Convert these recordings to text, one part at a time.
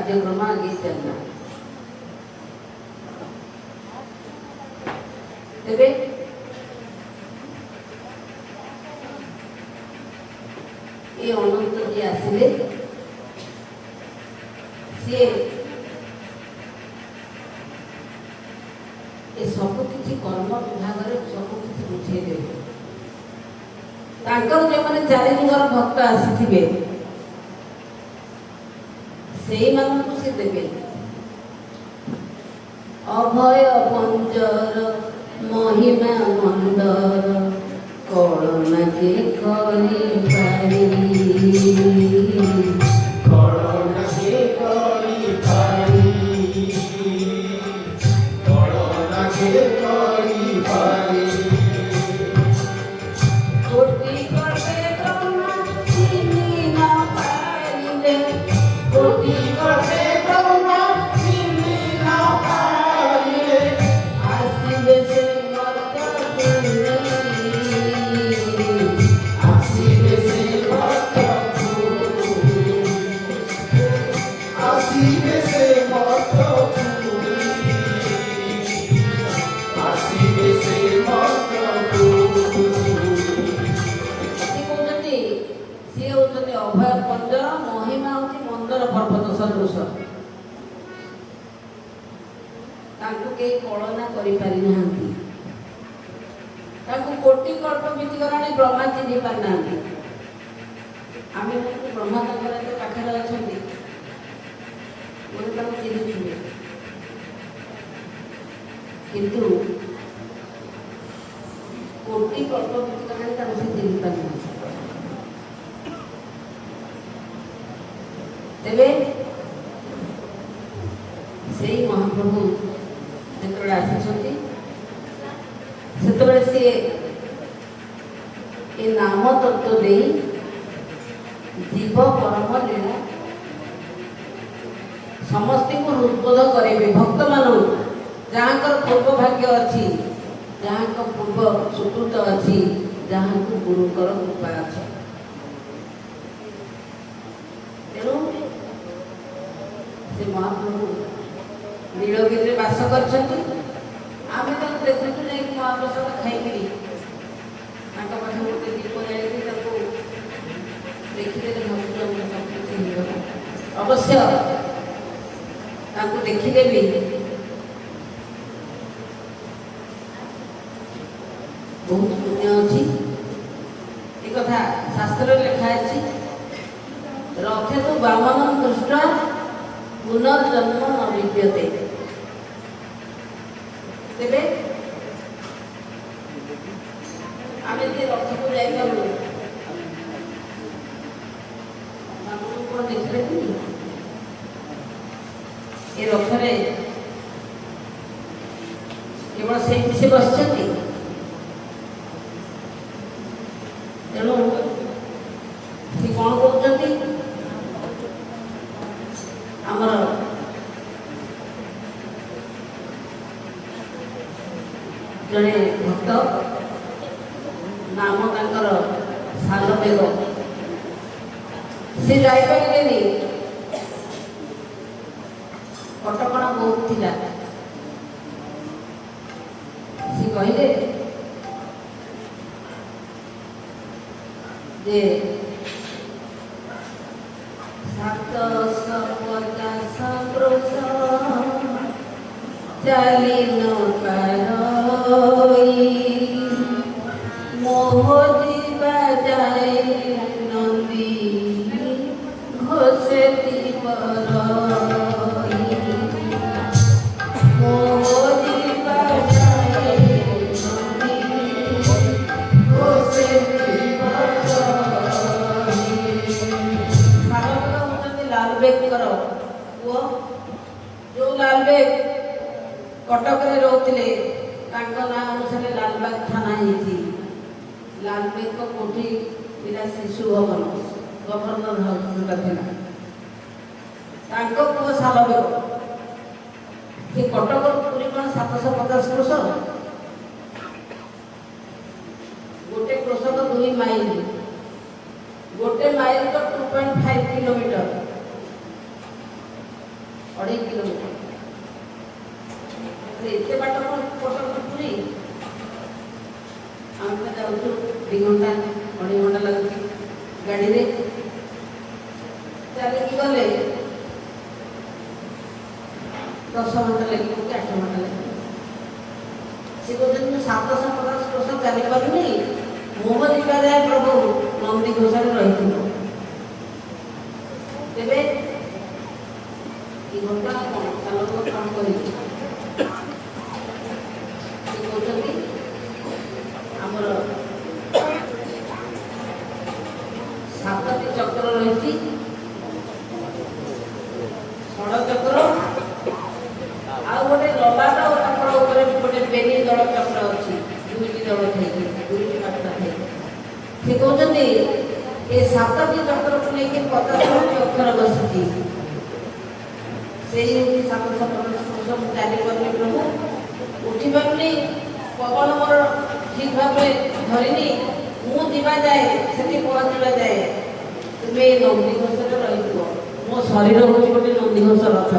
କାର୍ଯ୍ୟକ୍ରମ ଆଗେଇ ଚାଲିଲା। ତେବେ ଏ ଅନନ୍ତ ଯିଏ ଆସିଲେ ସିଏ ଏ ସବୁ କିଛି କର୍ମ ବିଭାଗରେ ସବୁ କିଛି ବୁଝେଇଦେବେ। ତାଙ୍କର ଯେଉଁମାନେ 4 ଯୁଗର ଭକ୍ତ ଆସିଥିବେ ସେଇମାନଙ୍କୁ ସେ ଦେବେ। ଅଭୟ ପଞ୍ଜର ମହିମା ମଣ୍ଡର କଳନା କେ କରିପାରି କଳନା କେ କରିପାରି କଳନା କେ କରିପାରି କୋଟି କଟେ ବ୍ରହ୍ମା ଚିହ୍ନି ନ ପାରିଲେ କୋଟି କଟେ ବ୍ରହ୍ମା ଚିହ୍ନି ନ ପାରିଲେ ଆସିବେ ସେ ମର୍ତ୍ତ୍ୟ ଆସିବେ ସେ ମର୍ତ୍ତ୍ୟକୁ ଆସିବେ ସେ ମର୍ତ୍ତ୍ୟକୁ ଆସିବେ ସେ ମର୍ତ୍ତ୍ୟକୁ। ସିଏ ହେଉଛନ୍ତି ଅଭୟ ପଞ୍ଜର, ମହିମା ହେଉଛି ମନ୍ଦର ପର୍ବତ ସଦୃଶ। ତାଙ୍କୁ କେହି କଳନା କରିପାରି ନାହାନ୍ତି। ତାଙ୍କୁ କୋଟି କଳ୍ପ ବିତି ଗଲାଣି ବ୍ରହ୍ମା ଚିହ୍ନି ପାରିନାହାନ୍ତି। ଆମେ ବ୍ରହ୍ମା ତାଙ୍କର ଏତେ ପାଖରେ ଅଛନ୍ତି ବୋଲି ତାଙ୍କୁ ଚିହ୍ନିଥିବେ, କିନ୍ତୁ କୋଟି କଳ୍ପ ବିତି ଗଲାଣି ତାଙ୍କୁ ସେ ଚିହ୍ନି ପାରିନାହାନ୍ତି। ତେବେ ସେଇ ମହାପ୍ରଭୁ ଯେତେବେଳେ ଆସିଛନ୍ତି ସେତେବେଳେ ସିଏ ଏ ନାମ ତତ୍ତ୍ୱ ଦେଇ ଜୀବ ପରମ ଲୀଳା ସମସ୍ତଙ୍କୁ ହୃଦବୋଧ କରାଇବେ। ଭକ୍ତମାନଙ୍କୁ ଯାହାଙ୍କର ପୂର୍ବ ଭାଗ୍ୟ ଅଛି, ଯାହାଙ୍କ ପୂର୍ବ ସୁକୃତ ଅଛି, ଯାହାଙ୍କୁ ଗୁରୁଙ୍କର କୃପା ଅଛି। ତେଣୁ ସେ ମହାପ୍ରଭୁ ନୀଳଗିରିରେ ବାସ କରିଛନ୍ତି। ଆମେ ତାଙ୍କୁ ଦେଖୁଛୁ ଯାଇକି ମହାପ୍ରସାଦ ଖାଇକିରି ତାଙ୍କ ପାଖରେ ଗୋଟେ ଦୀପ ଜାଳିକି ତାଙ୍କୁ ଦେଖିଦେଲେ ଭାବୁଛୁ ଆମର ସବୁ କିଛି ହେଇଗଲା। ଅବଶ୍ୟ ତାଙ୍କୁ ଦେଖିଲେ ବି ବହୁତ ପୁଣ୍ୟ ଅଛି। ଏ କଥା ଶାସ୍ତ୍ରରେ ଲେଖା ଅଛି, ରଥେତୁ ବାମନ ଦୃଷ୍ଟ୍ୱା ପୁନର୍ଜନ୍ମ ନ ବିଦ୍ୟତେ। ତେବେ ଆମେ ଯେ ରଥକୁ ଯାଇପାରୁନୁ, ବାମନ କ'ଣ ଦେଖିଲେ କି ଏ ରଥରେ କେବଳ ସେଇଠି ସେ ବସିଛନ୍ତି। ତେଣୁ ସେ କ'ଣ କହୁଛନ୍ତି, ଆମର ଜଣେ ଭକ୍ତ ନାମ ତାଙ୍କର ସାଲବେଗ, ସେ ଯାଇପାରିଲେନି, କଟକଣା ବହୁତ ଥିଲା। ସେ କହିଲେ ଯେ 750 ବୃଷ ଚାଲି ନ ପାରଇ ମୋହ ଯିବା ଯାଏ ନନ୍ଦୀ ଘୋଷେ ବରଇ ମୋହ ଯିବା ଯାଏ ନନ୍ଦୀ ଘୋଷେ ଲାଲବେଗଙ୍କର ପୁଅ। ଯେଉଁ ଲାଲବେଗ କଟକରେ ରହୁଥିଲେ ତାଙ୍କ ନାଁ ଅନୁସାରେ ଲାଲବାଗ ଥାନା ହେଇଛି। ଲାଲବେଗଙ୍କ କୋଠି ଥିଲା ଶିଶୁ ଭବନ, ଗଭର୍ଣ୍ଣର ହାଉସ ଯୋଉଟା ଥିଲା। ତାଙ୍କ ପୁଅ ସାଲବେଗ, ସେ କଟକରୁ ପୁରୀ କ'ଣ 750 କ୍ରୋଶ? ଗୋଟେ କ୍ରୋଶକ 2 ମାଇଲ, ଗୋଟେ ମାଇଲ ତ 2.5 କିଲୋମିଟର। 2.5 କିଲୋମିଟର। ଏତେ ବାଟ ପୁରୀ ଆମେ ଯାଉଛୁ 2 ଘଣ୍ଟା 2.5 ଘଣ୍ଟା ଲାଗୁଛି ଗାଡ଼ିରେ। ଚାଲିକି ଗଲେ 10 ଘଣ୍ଟା ଲାଗିବ କି 8 ଘଣ୍ଟା ଲାଗିବ। ସେ କହୁଛନ୍ତି ମୁଁ 750 ବର୍ଷ ଚାଲିପାରୁନି, ମୋ ଯିବା ଯାଏ ପ୍ରଭୁ ନନ୍ଦୀ ଘୋଷରେ ରହିଥିବ। ତେବେ ଏ ଘଟଣା କ'ଣ ଚାଲକ କ'ଣ କରିବି? ସେ କହୁଛନ୍ତି ଆମର 7ଟି ଚକ୍ର ରହିଛି, ଷଡ଼ଚକ୍ର ଆଉ ଗୋଟେ ଲଲାଟ ଓ ତାଙ୍କର ଉପରେ ଗୋଟେ ବେନି ଦଳ ଚକ୍ର ଅଛି। 2ଟି ଦଳ ଥାଇକି 2ଟି ପାଖ ଥାଇକି ସେ କହୁଛନ୍ତି ଏ 7ଟି ଚକ୍ରକୁ ନେଇକି 50ଟି ଅକ୍ଷର ବସିଛି। ସେଇ 750 ମୁଁ ଚାଲିପାରୁନି ପ୍ରଭୁ, ଉଠିପାରୁନି, ପବନ ମୋର ଠିକ ଭାବରେ ଧରିନି, ମୁଁ ଯିବା ଯାଏ ସେଠି ପହଞ୍ଚିବା ଯାଏ ତୁମେ ଏ ନନ୍ଦିଘୋଷରେ ରହିଥିବ। ମୋ ଶରୀର ହେଉଛି ଗୋଟେ ନନ୍ଦିଘୋଷ ରଥ,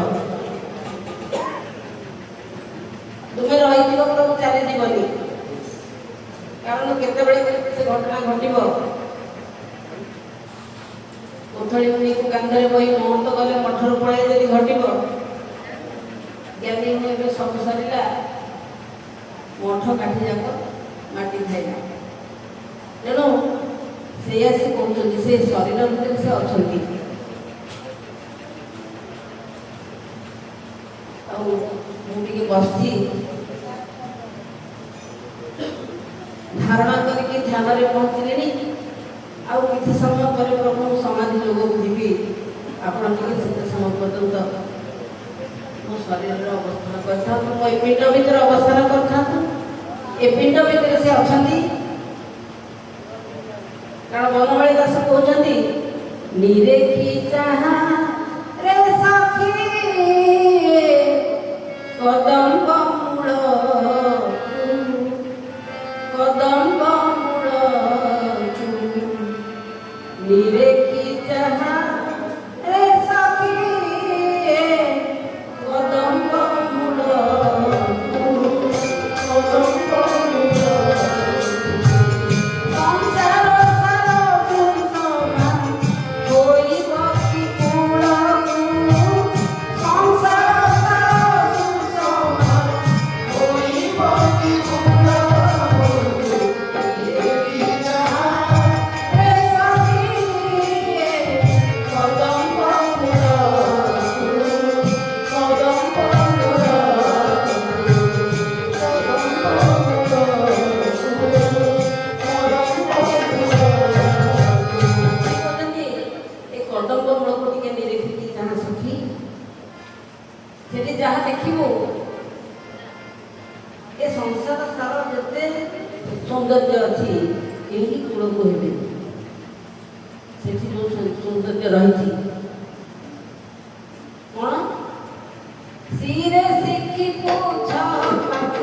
ତୁମେ ରହିଥିବ ପ୍ରଭୁ, ଚାଲିଯିବନି। କାରଣ କେତେବେଳେ ସେ ଘଟଣା ଘଟିବ। କୋଥଳି ମୁନିକୁ କାନ୍ଧରେ ବହି ମହନ୍ତ ଗଲେ ମଠରୁ ପଳାଇ ଯଦି ଘଟିବ, ଜ୍ଞାନୀ ମୁଁ ଏବେ ସବୁ ସରିଲା, ମଠ କାଠି ଯାକ ମାଟି ଖାଇଲା। ତେଣୁ ସେଇଆ ସେ କହୁଛନ୍ତି, ସେ ଶରୀର ଭିତରେ ସେ ଅଛନ୍ତି। ଆଉ ମୁଁ ଟିକେ ବସିଛି, ଧାରଣା କରିକି ଧ୍ୟାନରେ ପହଞ୍ଚିଲେଣି। ଆଉ କିଛି ସମୟ ପରେ ପ୍ରଭୁ ସମାଧି ଯୋଗକୁ ଯିବି। ଆପଣ ଟିକେ ସେତେ ସମୟ ପର୍ଯ୍ୟନ୍ତ ମୋ ଶରୀରର ଅବସ୍ଥାନ କରିଥାନ୍ତୁ, ମୋ ଏ ପିଣ୍ଡ ଭିତରେ ଅବସ୍ଥାନ କରିଥାନ୍ତୁ। ଏ ପିଣ୍ଡ ଭିତରେ ସେ ଅଛନ୍ତି। କାରଣ ବନମାଳୀ ଦାସ କହୁଛନ୍ତି ନିରେଖି ଚାହା ରେ ସଖୀ କଦମ୍ବ ମୂଳ, କଦମ୍ବ ମୂଳ ନିରେଖି ଚାହା ରେ ସଖୀ କଦମ୍ବ ମୂଳ, କଦମ୍ବ ମୂଳ ସଂସାର ସାର ସୁଷମା ହୋଇବ କି କୂଳକୁ, ସଂସାର ସାର ସୁଷମା ହୋଇବ କି କୂଳକୁ, ନିରେଖି ଚାହା ରେ ସଖୀ କଦମ୍ବ ମୂଳ, କଦମ୍ବ ମୂଳ, ଏ କଦମ୍ବ ମୂଳକୁ ଟିକେ ନିରେଖିକି ଯାହା ସଖୀ, ସେଠି ଯାହା ଦେଖିବୁ ଏ ସଂସାର ସାର ଯେତେ ସୌନ୍ଦର୍ଯ୍ୟ ଅଛି କେହି କୂଳକୁ ହେବେ। ସେଠି ଯେଉଁ ସୌନ୍ଦର୍ଯ୍ୟ ରହିଛି କ'ଣ? ଶିରେ ଶିଖି ପୁଛ ପାକ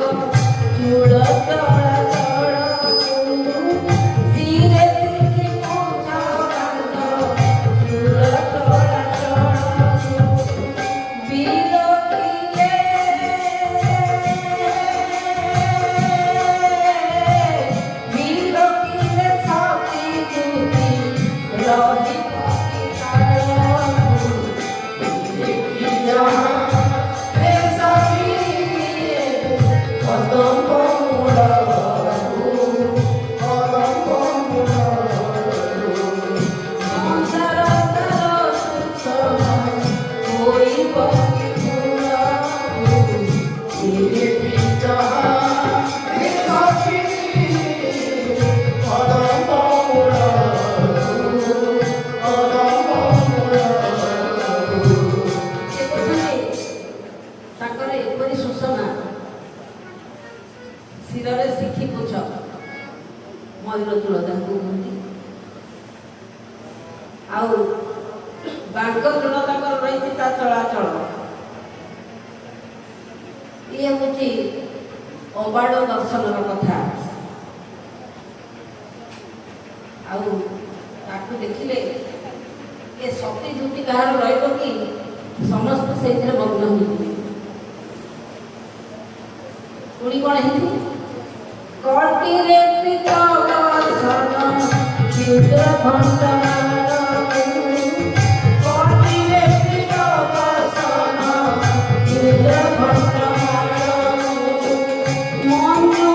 ଚୂଳ ତଳା ତଳକୁ, ଶିରେ ଶିଖି ପୁଛ ପାକ ଚୂଳ ତଳା ତଳକୁ, ବିରକିଲେ ବିରକିଲେ ସଖୀ ବୁଦ୍ଧି ରହିବ କି କାଳକୁ, ନିରେଖି ଚାହା ରେ ସଖୀ କଦମ୍ବ ମୂଳକୁ, କଦମ୍ବ ମୂଳକୁ, ସଂସାର ସାର ସୁଷମା ହୋଇବ କି କୂଳକୁ, ନିରେଖି ଚାହା ରେ ସଖୀ କଦମ୍ବ ମୂଳକୁ, କଦମ୍ବ ମୂଳକୁ। ସେ କହୁଛନ୍ତି ତାଙ୍କର ଏପରି ସୁଷମା, ଶିରରେ ଶିଖି ପୁଛ, ମୟୂର ଚୂଳ ତାଙ୍କୁ କୁହନ୍ତି। ଆଉ ବାଙ୍କ ଚୂଳ ତାଙ୍କର ରହିଛି ତା ଚଳାଚଳ। ଇଏ ହେଉଛି ଅବାଡ଼ ଦର୍ଶନର କଥା। ଆଉ ତାକୁ ଦେଖିଲେ ଏ ସତୀ ଧୁତି କାହାର ରହିବ କି? ସମସ୍ତେ ସେଇଥିରେ ମଗ୍ନ ହୋଇଥିଲେ। ପୁଣି କ'ଣ ହେଇଛି? କଟିରେ ପିତ ବସନ କ୍ଷୁଦ୍ର ଘଣ୍ଟ କଟିରେ ପିତ ବସନ କ୍ଷୁଦ୍ର ଘଣ୍ଟ ମଞ୍ଜୁ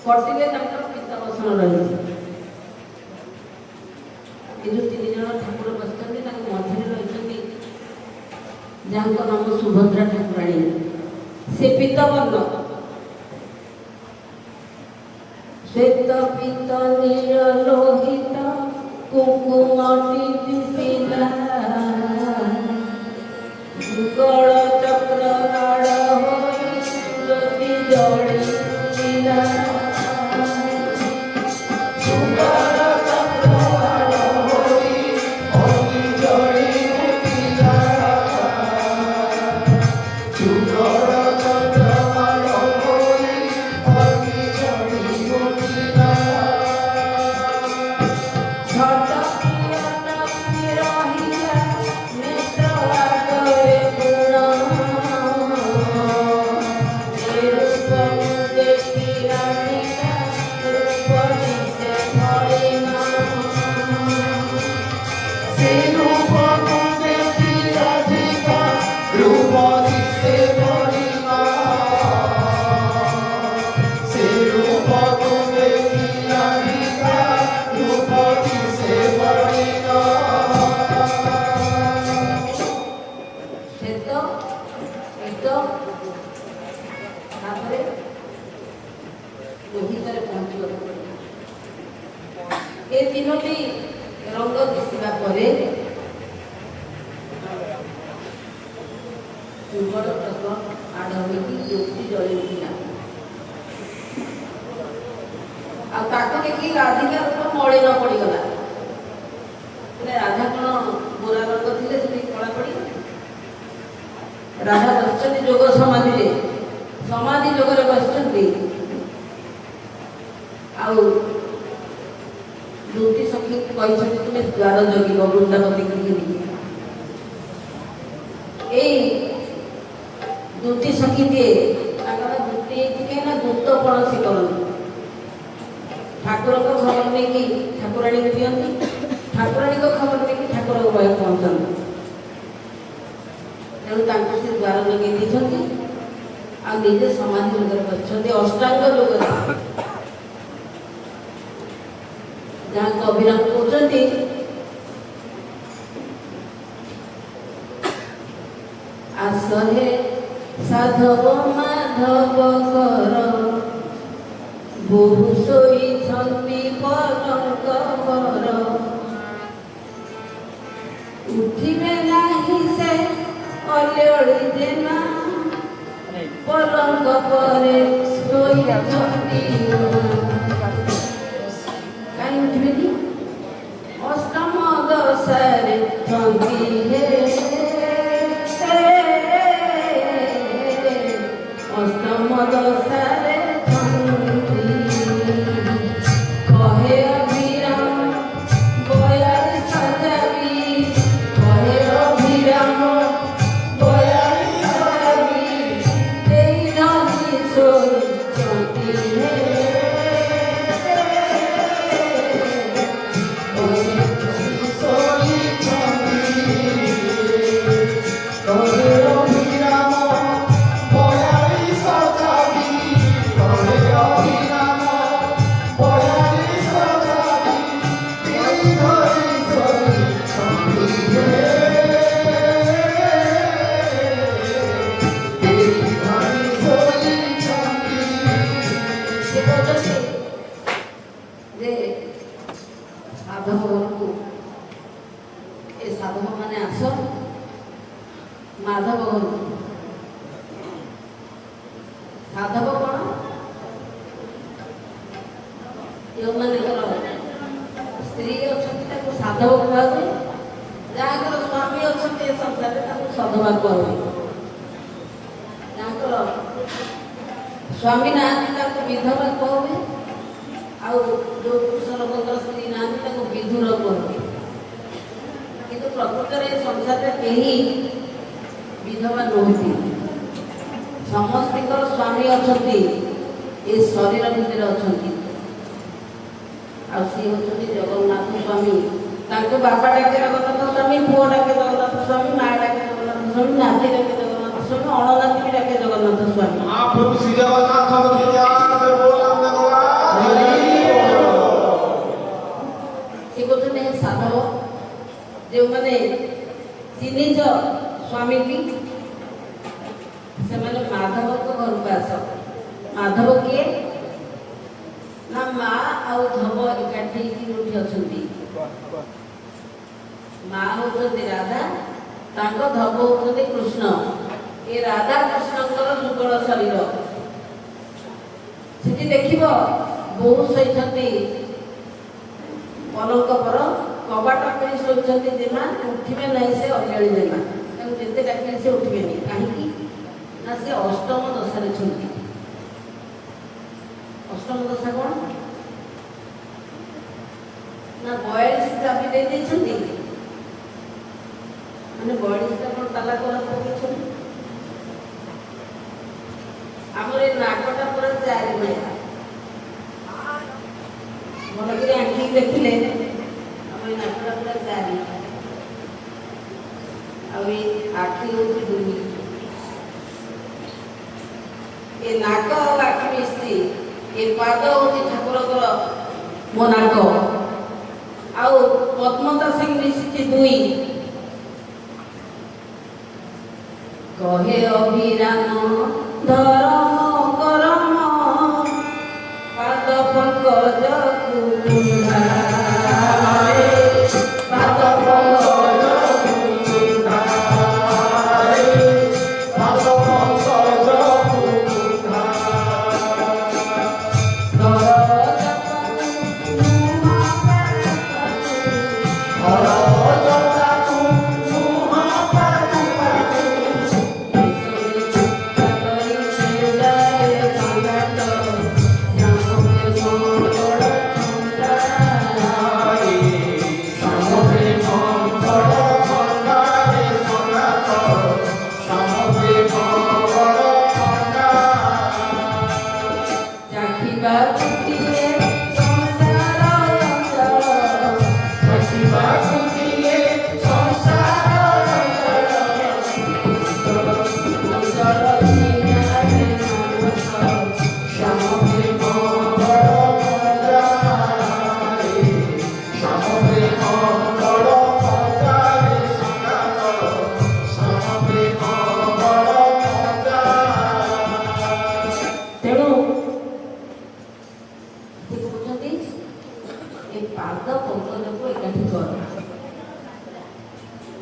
କଟିରେ ତାଙ୍କର ପିତା ବସନ ରହିଛି। ଏ ଯେଉଁ 3 ଜଣ ଠାକୁର ବସିଛନ୍ତି ତାଙ୍କ ମଝିରେ ରହିଛନ୍ତି ଯାହାଙ୍କ ନାମ ସୁଭଦ୍ରା ଠାକୁରାଣୀ। ସେ ପୀତବର୍ଣ୍ଣ ଶ୍ଵେତ ପୀତ ନୀଳ ଲୋହିତ କୁଙ୍କୁମଟି ଦିଶିଲା ଯୁଗଳ ଚକ୍ର ନାଡ଼ ହୋଇ ଜ୍ୟୋତି ଜଳିଲା ଏ 3ଟି ରଙ୍ଗ ଦିଶିବା ପରେ ଯୁଗଳ ଚକ୍ର ଆଡ଼ ହୋଇକି ଜ୍ୟୋତି ଜଳି ଉଠିଲା। ଆଉ ତାକୁ ଦେଖି ରାଧିକା ରୂପ ମଳିନ ପଡ଼ିଗଲା। ରାଧା କ'ଣ ଗୋରା ରଙ୍ଗ ଥିଲେ ସେଠି କଳା ପଡ଼ି ରାଧା ବସିଛନ୍ତି ଯୋଗ ସମାଧିରେ, ସମାଧି ଯୋଗରେ ବସିଛନ୍ତି। ଆଉ ଦୁଇଟି ସଖୀ କହିଛନ୍ତି ତୁମେ ଦ୍ୱାର ଜଗିବ ବୃନ୍ଦାବତୀ ଗୃହିଣୀ। ଏଇ ଦୁଇଟି ସଖୀ ଦିଏ ତାଙ୍କର ବୃତ୍ତି ହେଇଛି କାହିଁକି ନା ଦୂତପଣ ସେ କରନ୍ତି। ଠାକୁରଙ୍କ ଖବର ନେଇକି ଠାକୁରାଣୀକୁ ଦିଅନ୍ତି, ଠାକୁରାଣୀଙ୍କ ଖବର ନେଇକି ଠାକୁରଙ୍କ ପାଖରେ ପହଞ୍ଚନ୍ତି। ତେଣୁ ତାଙ୍କୁ ସେ ଦ୍ୱାର ଜଗେଇ ଦେଇଛନ୍ତି ଆଉ ନିଜେ ସମାଧି ଯୋଗରେ ବସିଛନ୍ତି, ଅଷ୍ଟାଙ୍ଗ ଯୋଗରେ। ଯାହାକୁ ଅଭିରାମ କହୁଛନ୍ତି ଆସରେ ସାଧବ ମାଧବ କର ବହୁ ଶୋଇଛନ୍ତି ପଲଙ୍କ ବର ଉଠିବେ ନାହିଁ ସେ ଅଲେଳି ଦେନା ପଲଙ୍କ ପରେ ଶୋଇଛନ୍ତି। କାହିଁ ଉଠିବେନି? ଅଷ୍ଟମ ଦଶାରେ ଥଙ୍କି ହେ ଅଷ୍ଟମ ଦଶାରେ ଥଙ୍କି କହେ ଅଭିରାମ ବୟାଳି ସଜାବି କହେ ଅଭିରାମ ବୟାଳି ସଜାବି ଦେଇ ରହି ଶୋଇଛନ୍ତି ହେ ଯେଉଁମାନଙ୍କର ସ୍ତ୍ରୀ ଅଛନ୍ତି ତାକୁ ସାଧବ କୁହାହୁଏ, ଯାହାଙ୍କର ସ୍ୱାମୀ ଅଛନ୍ତି ଏ ସଂସାରରେ ତାକୁ ସଧବା କୁହାହୁଏ, ଯାହାଙ୍କର ସ୍ୱାମୀ ନାହାନ୍ତି ତାକୁ ବିଧବା କୁହାହୁଏ, ଆଉ ଯେଉଁ ପୁରୁଷ ଲୋକଙ୍କର ସ୍ତ୍ରୀ ନାହାନ୍ତି ତାକୁ ବିଧୁର କୁହାହୁଏ। କିନ୍ତୁ ପ୍ରକୃତରେ ଏ ସଂସାରରେ କେହି ବିଧବା ନୁହନ୍ତି, ସମସ୍ତଙ୍କର ସ୍ୱାମୀ ଅଛନ୍ତି, ଏ ଶରୀର ଭିତରେ ଅଛନ୍ତି। ଆଉ ସିଏ ହେଉଛନ୍ତି ଜଗନ୍ନାଥ ସ୍ୱାମୀ। ତାଙ୍କୁ ବାପା ଡାକେ ଜଗନ୍ନାଥ ସ୍ୱାମୀ, ପୁଅ ଡାକେ ଜଗନ୍ନାଥ ସ୍ୱାମୀ, ମା ଡାକେ ଜଗନ୍ନାଥ ସ୍ୱାମୀ, ନାତି ଡାକେ ଜଗନ୍ନାଥ ସ୍ୱାମୀ, ଅଣନାତି ବି ଡାକେ ଜଗନ୍ନାଥ ସ୍ୱାମୀ। महाप्रभु श्री जगन्नाथ ସେ କହୁଛନ୍ତି ହେ ସାଧବ, ଯେଉଁମାନେ ଚିହ୍ନିଛ ସ୍ୱାମୀକି, ସେମାନେ ମାଧବଙ୍କ ଘରକୁ ଆସ। ମାଧବ କିଏ ନା ମା ଆଉ ଧବ ଏକାଠି ହେଇକି ଯୋଉଠି ଅଛନ୍ତି। ମା ହେଉଛନ୍ତି ରାଧା, ତାଙ୍କ ଧବ ହେଉଛନ୍ତି କୃଷ୍ଣ। ଏ ରାଧା କୃଷ୍ଣଙ୍କର ଯୁଗଳ ଶରୀର। ସେଠି ଦେଖିବ ବୋହୂ ଶୋଇଛନ୍ତି ପଲଙ୍କ ପର, କବାଟ କରି ଶୋଇଛନ୍ତି ଯେମା, ଉଠିବେ ନାହିଁ ସେ ଅଜାଳି ଯେମା। ତାଙ୍କୁ ଯେତେ ଡାକିଲେ ସେ ଉଠିବେନି। କାହିଁକି ନା ସେ ଅଷ୍ଟମ ଦଶାରେ ଅଛନ୍ତି। ଅଷ୍ଟମ ଦଶା କ'ଣ ନା 42 ଚାବି ଦେଇ ଦେଇଛନ୍ତି, ମାନେ 42ଟା କ'ଣ ତାଲା କରା ପକେଇଛନ୍ତି। ଆମର ଏ ନାକଟା ପୁରା 4 ଭଳିଆ, ଭଲକରି ଆଙ୍କିକି ଦେଖିଲେ ଆମର ଏ ନାକଟା ପୁରା 4, ଆଉ ଏ ଆଖି ହେଉଛି 2। ଏ ନାକ ଆଉ ଆଖି ମିଶି ଏ ପାଦ ହେଉଛି ଠାକୁରଙ୍କର ମୋ ନାକ, ଆଉ ପଦ୍ମତା ସିଂ ମିଶିଛି 2। କହେ ଅଭିରାମ ଧରମ କରମ, ପାଦ ପଙ୍କଜ କୁଣ୍ଡାରେ, ପାଦ ପଙ୍କଜ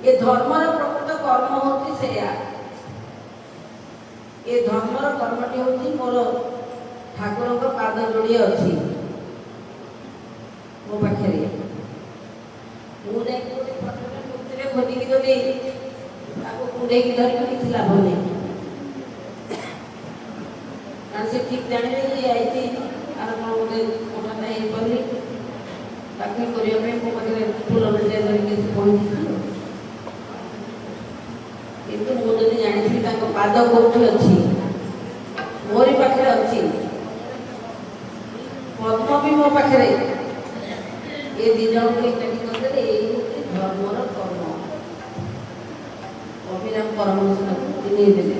ଏ ଧର୍ମର ପ୍ରକୃତ କର୍ମ ହେଉଛି ସେଇଆ। ଏ ଧର୍ମର କର୍ମଟି ହେଉଛି ମୋର ଠାକୁରଙ୍କ ପାଦ ଯୋଡ଼ି ଅଛି ମୋ ପାଖରେ। ମୁଁ ଯାଇକି ଗୋଟେ ଫଟୋରେ ମୂର୍ତ୍ତିରେ ଖୋଜିକି ଯଦି ତାକୁ କୁଣ୍ଡେଇକି ଧରିକି କିଛି ଲାଭ ନାହିଁ, କାରଣ ସେ ଠିକ୍ ଜାଣିବେ ଯେ ଆଇଛି ଆର କ'ଣ ଗୋଟେ କଥାଟା ହେଇପାରୁନି, ତାକୁ କରିବା ପାଇଁ ମୋ ପାଖରେ ଫୁଲ ମେଞ୍ଚାଏ ଧରିକି ସେ ପହଞ୍ଚିଛି। କିନ୍ତୁ ମୁଁ ଯଦି ଜାଣିଥିଲି ତାଙ୍କ ପାଦ କୋଉଠି ଅଛି, ମୋରି ପାଖରେ ଅଛି, ପଦ୍ମ ବି ମୋ ପାଖରେ, ଏ 2 ଜଣଙ୍କୁ ଏକାଠି କରିଦେଲେ ଏଇ ହେଉଛି ଧର୍ମର କର୍ମ। ଅଭିରାମ ପରମହଂସ ତାକୁ ଚିହ୍ନେଇ ଦେଲେ।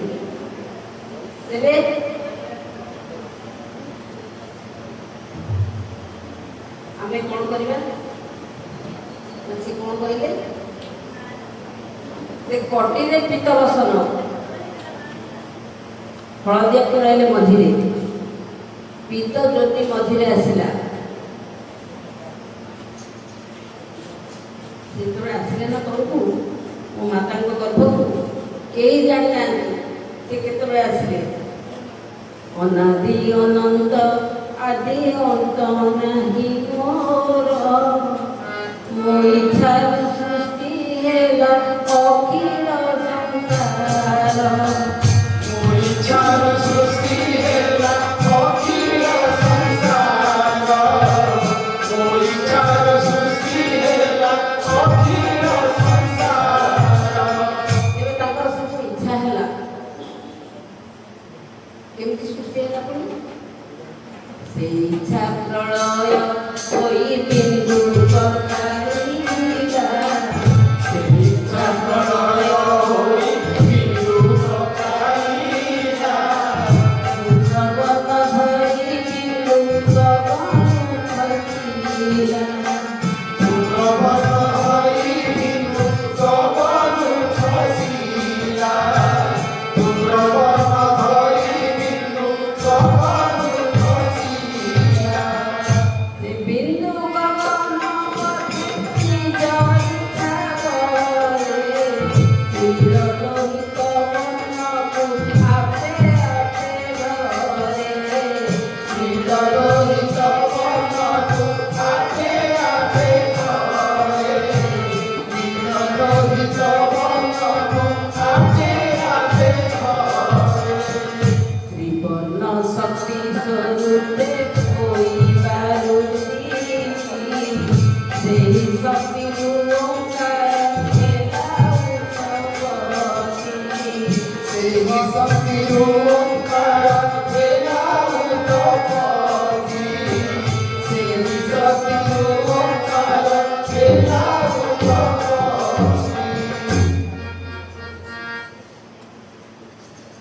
ତେବେ ଆମେ କ'ଣ କରିବା? ସେ କ'ଣ କହିଲେ? କଟିରେ ପିତ ବସନ, ହଳଦିଆ କରାଇଲେ ମଝିରେ, ପିତ ଜ୍ୟୋତି ମଝିରେ ଆସିଲା। ଯେତେବେଳେ ଆସିଲେ ନା ତଳକୁ ମୋ ମାତାଙ୍କ ଗର୍ଭକୁ, କେହି ଜାଣିନାହାନ୍ତି ସେ କେତେବେଳେ ଆସିଲେ। ଅନାଦି ଅନନ୍ତ ଆଦି ଅନ୍ତ ନାହିଁ, ବିନ୍ଦୁ ପକାଇଲା ଇଚ୍ଛା ପ୍ରଳୟ ହୋଇ ବିନ୍ଦୁ ପକାଇଲା ଭଗବତ ଧରି ବିନ୍ଦୁ ଗଗନ ଖସିଲା ସୁରବନ ହରି ବିନ୍ଦୁ ଗଗନ ଖସିଲା ସୁରବନ ହରି ବିନ୍ଦୁ ଗଗନ ଖସିଲା ସେ ବିନ୍ଦୁ ଗଗନ ପତି ଜୟ ସାଗରେ নীল লোহিত বর্ণକୁ ଆପେ ଆପେ ଧରେ নীল লোহিত বর্ণକୁ ଆପେ ଆପେ ଧରେ নীল লোহিত বর্ণକୁ ଆପେ ଆପେ ଧରେ ত্রিবর্ণ শক্তি স্বরূপে ହୋଇପାରୁଛି ସେହି ଶକ୍ତି ଓଁକାର ହେଲା ଉତ୍ତପତି ସେହି ଶକ୍ତିରୁ ଓଁକାର ହେଲା ଉତ୍ତପତି ସେହି ଶକ୍ତିରୁ ଓଁକାର ହେଲା ଉତ୍ତପତି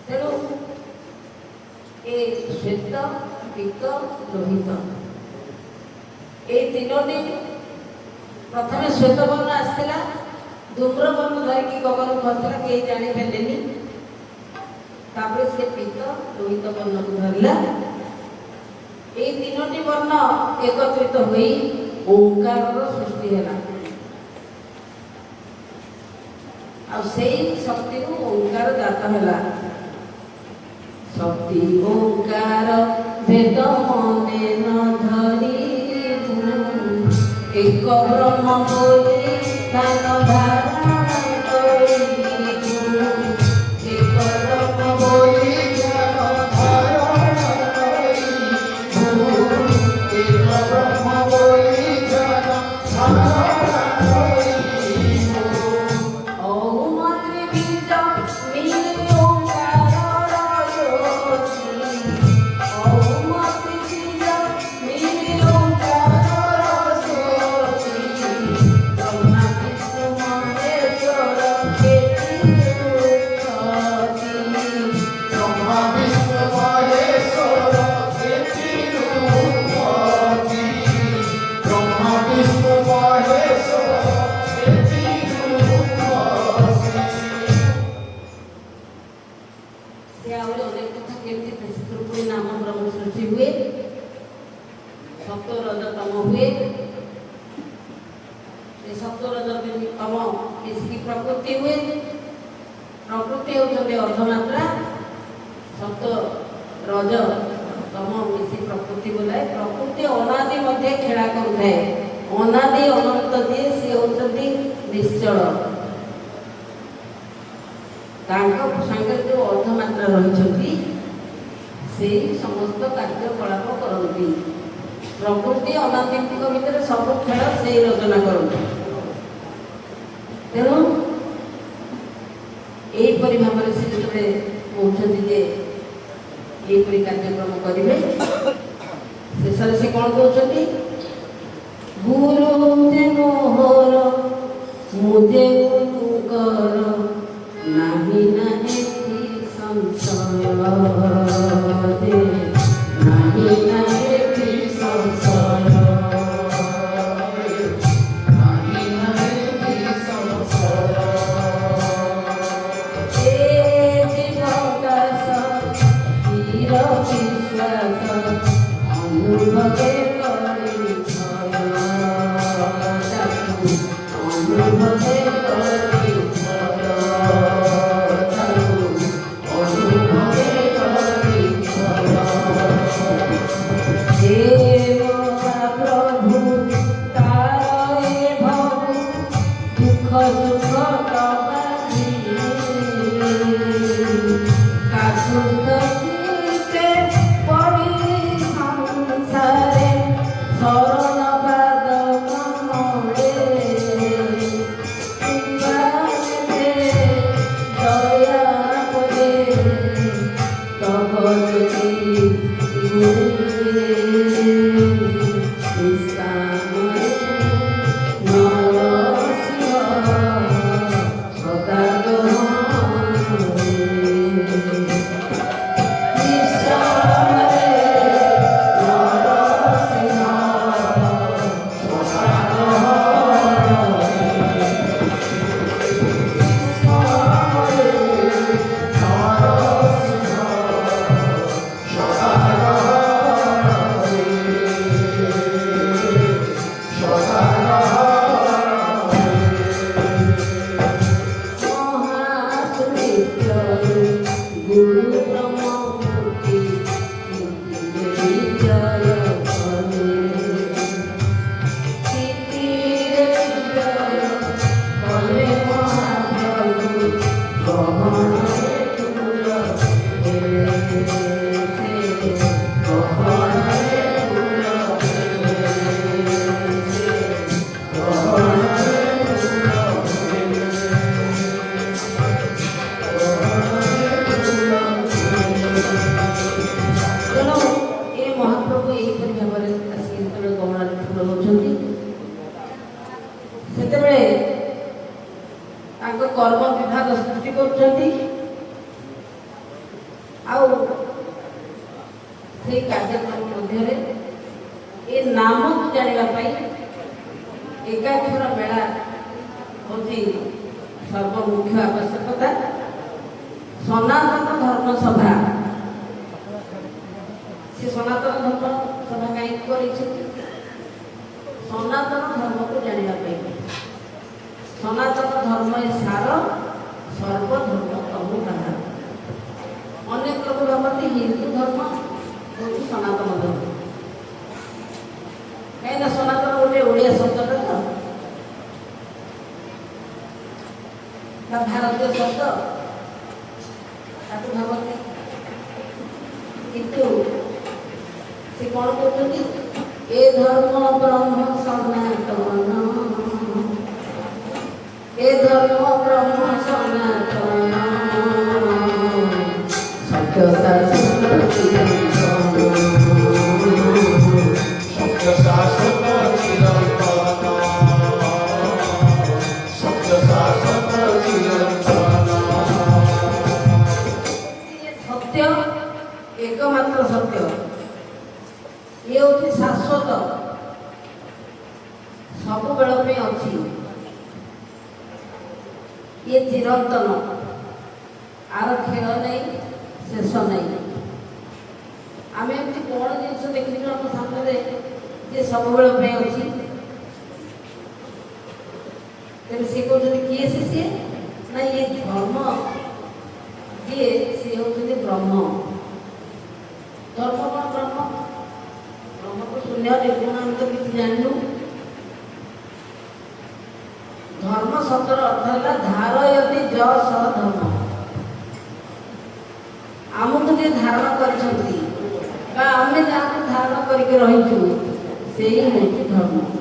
ତେଣୁ ଏ ଶ୍ଵେତ ପିତ୍ତ ଲୋହିତ এই তিনোটি প্রথমে শ্বেত বর্ণ আসছিলা ধূম্র বর্ণ ধরিকি গগন খসিলা কেହି জাଣିପାରିଲେନି তারপরে সে পিত্ত লোহিত বর্ণକୁ ধরিলা এই তিনোটি বর্ণ একত্রিত হই ওঙ্কারର সৃষ্টি ହେଲା ଆଉ ସେଇ ଶକ୍ତିରୁ ଓଙ୍କାର ଜାତ ହେଲା ଶକ୍ତି ଓଙ୍କାର ଭେଦ ମନେ ନ ଧରିବୁ ଏକ ବ୍ରହ୍ମ ବୋଲି ସ୍ଥାନ ଧାରଣ କରିବୁ ଏକ ବ୍ରହ୍ମ ବୋଲି ବୋଲି ଜ୍ଞାନ ଧାରଣ କରିବୁ ଏକ ବ୍ରହ୍ମ ବୋଲି ଜ୍ଞାନ ଧାରଣ କରିବୁ ଔମତ୍ରି ବୀଜ ମିଳେ ଓଙ୍କାରର ଜ୍ୟୋତି ଔମତ୍ରି ବୀଜ ମିଳେ ଓଙ୍କାରର ଜ୍ୟୋତି ବ୍ରହ୍ମା ବିଷ୍ଣୁ ମହେଶ୍ୱର କେତି ବ୍ରହ୍ମା ବିଷ୍ଣୁ ମହେଶ୍ୱର ଏଥିରୁ ଉତ୍ପତ୍ତି ବ୍ରହ୍ମା ବିଷ୍ଣୁ ମହେଶ୍ୱର ଏଥିରୁ ଉତ୍ପତ୍ତି ସେ ଆହୁରି ଅନେକ କଥା କେମିତି ସେଥିରୁ ପୁଣି ନାମ ବ୍ରହ୍ମ ସୃଷ୍ଟି ହୁଏ ସତ୍ଵ ରଜ ତମ ହୁଏ ସେ ସତ୍ଵ ରଜ ତମ ମିଶିକି ପ୍ରକୃତି ହୁଏ ପ୍ରକୃତି ହେଉଛନ୍ତି ଅର୍ଧମାତ୍ରା ସତ୍ଵ ରଜ ତମ ମିଶି ପ୍ରକୃତି ବୋଲାଏ ପ୍ରକୃତି ଅନାଦି ମଧ୍ୟ ଖେଳା କରୁଥାଏ ଅନାଦି ଅନନ୍ତ ଯିଏ ସେ ହେଉଛନ୍ତି ନିଶ୍ଚଳ ତାଙ୍କ ସାଙ୍ଗରେ ଯେଉଁ ଅର୍ଧମାତ୍ରା ରହିଛନ୍ତି ସେଇ ସମସ୍ତ କାର୍ଯ୍ୟକଳାପ କରନ୍ତି ପ୍ରକୃତି ଅନାଦିଙ୍କ ଭିତରେ ସବୁ ଖେଳ ସେଇ ରଚନା କରନ୍ତି ତେଣୁ ଏହିପରି ଭାବରେ ସେ ଯେତେବେଳେ କହୁଛନ୍ତି ଯେ ଏହିପରି କାର୍ଯ୍ୟକ୍ରମ କରିବେ ଶେଷରେ ସେ କ'ଣ କହୁଛନ୍ତି ଗୁରୁ ଯେ ମୋହର ମୁଁ ଯେ ଗୁରୁଙ୍କର ନାହିଁ ନାହିଁ ସଂଶୟ ଯେ ନାହିଁ ନାହିଁ ସଂଶୟ ନାହିଁ ନାହିଁ ସଂଶୟ ଏ ଜୀବଦାସ ଧୀର ବିଶ୍ୱାସ ଅନୁଭବେ କରି ଭୟ ତାକୁ ଅନୁଭବେ କରି ତେଣୁ ଏ ମହାପ୍ରଭୁ ଏହିପରି ଭାବରେ ଆସିକି ଯେତେବେଳେ ଗମନାରେ ଠୁଳ ହେଉଛନ୍ତି ସେତେବେଳେ ତାଙ୍କ କର୍ମ ବିଭାଗ ସୃଷ୍ଟି କରୁଛନ୍ତି। ଆଉ ସେଇ କାର୍ଯ୍ୟକ୍ରମ ମଧ୍ୟରେ ଏ ନାମକୁ ଜାଣିବା ପାଇଁ ଏକାକ୍ଷର ମେଳା ହେଉଛି ସର୍ବମୁଖ୍ୟ ଆବଶ୍ୟକତା। ସନାତନ ଧର୍ମ ସଭା, ସେ ସନାତନ ଧର୍ମ ସଭା କାହିଁକି କରିଛନ୍ତି? ସନାତନ ଧର୍ମକୁ ଜାଣିବା ପାଇଁ। ସନାତନ ଧର୍ମ ଏ ସାର, ସର୍ବଧର୍ମ ପ୍ରଭୁ ବାହାର। ଅନେକ ଲୋକ ଭାବନ୍ତି ହିନ୍ଦୁ ଧର୍ମ ହେଉଛି ସନାତନ ଧର୍ମ। କାହିଁକିନା ସନାତନ ଗୋଟେ ଓଡ଼ିଆ ଶବ୍ଦଟା ତ, ବା ଭାରତୀୟ ଶବ୍ଦ, ତାକୁ ଭାବନ୍ତି। କିନ୍ତୁ ସେ କ'ଣ କରୁଛନ୍ତି? ଏ ଧର୍ମ ବ୍ରହ୍ମ ସନାତନ, ଏ ଧର୍ମ ବ୍ରହ୍ମ ସନାତନ, ସତ୍ୟ ଶାଶ୍ୱତ ଚିରନ୍ତନ, ସତ୍ୟ ଶାଶ୍ୱତ ଚିରନ୍ତନ, ସତ୍ୟ ଶାଶ୍ୱତ ଚିରନ୍ତନ। ସତ୍ୟ ଏକମାତ୍ର ସତ୍ୟ, ଇଏ ହେଉଛି ଶାଶ୍ୱତ, ସବୁବେଳ ପାଇଁ ଅଛି। ଇଏ ଚିରନ୍ତନ, ଆର ଖେଳ ନାହିଁ, ଶେଷ ନାହିଁ। ଆମେ ଏମିତି କ'ଣ ଜିନିଷ ଦେଖିଛୁ ଆମ ସାମ୍ନାରେ ଯେ ସବୁବେଳ ପାଇଁ ଅଛି? ତେଣୁ ସେ କହୁଛନ୍ତି କିଏ ସିଏ? ନା ଇଏ ଧର୍ମ ଯିଏ, ସିଏ ହେଉଛନ୍ତି ବ୍ରହ୍ମ। ଧର୍ମ କ'ଣ? ବ୍ରହ୍ମ ବ୍ରହ୍ମକୁ ଶୂନ୍ୟ ନିର୍ଗୁଣ, ଆମେ ତ କିଛି ଜାଣିନୁ। ଧର୍ମ ଶବ୍ଦର ଅର୍ଥ ହେଲା ଧାରୟତି ଯ ସହ ଧର୍ମ। ଆମକୁ ଯିଏ ଧାରଣ କରିଛନ୍ତି ବା ଆମେ ଯାହାକୁ ଧାରଣ କରିକି ରହିଛୁ, ସେଇ ହେଉଛି ଧର୍ମ।